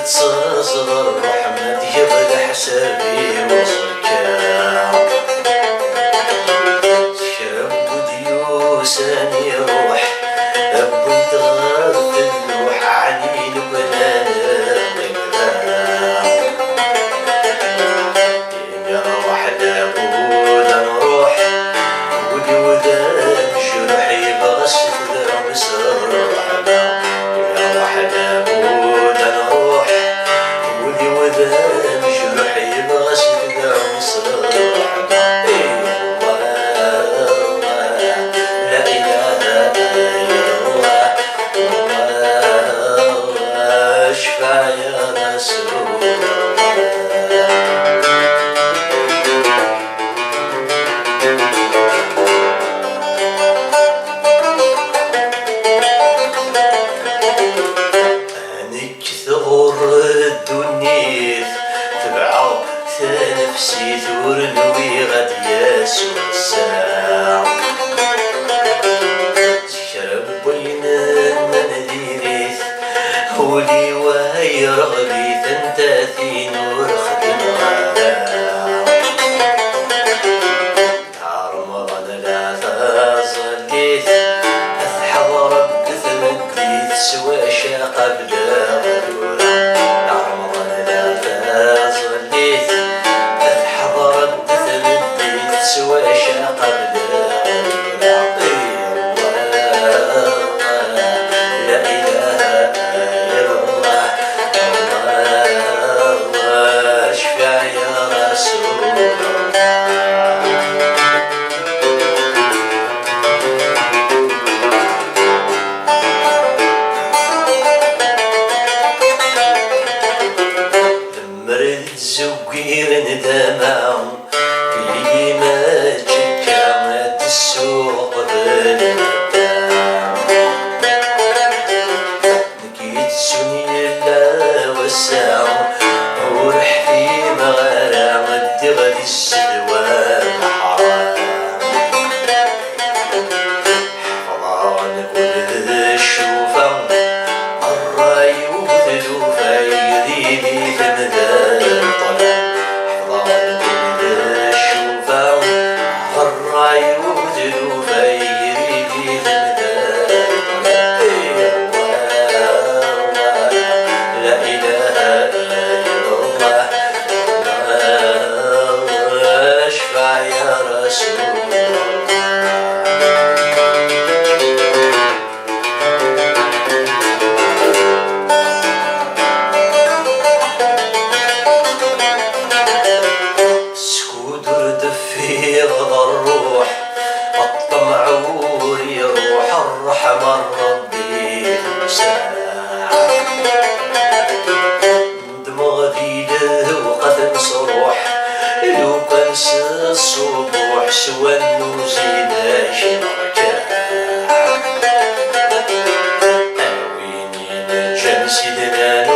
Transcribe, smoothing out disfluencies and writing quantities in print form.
تصغر رحمة يبدا حسابي وصكا شرب ديوسان يروح أبو تغرد اللوح علي البلاد يا وحدة بودا نروح ودي وذا جرحي بغسل مصر رحمة يا وحدة بودا نروح ودي وذا جرحي بغسل مصر رحمة لا إله إلا الله اشفع يا رسول الله الدنيا تبعه نفسي ثور نوي غد يسوع الساعة شرب بين المناديريث هولي وهي رغبيث انت في نور خدم غدا نهار مرض لا تظليث اثحضر بثمديث سوى شاق بلا غدورة سوى شاق بلا لا إله إلا الله اشفع يا رسول الله مرد زوجير ندامهم في ما كانت السوق بالندام نكيت سنين الله والساعة ورح في مغارم الدغل السلوان حرام حفظان كل الشوفة الراي وذلوفة يذيبي ثمدان طلع حفظان الراي وذلو فيري في ثمدان لا إله إلا الله اشفع يا رسول الله سكودر دفي غضر الروح الطمع يروح الرحمة ربي ساعة دمغ ذيله وقد صروح لو كنس الصبوح سوى النوزينا شركاح أويني نجم سيدنا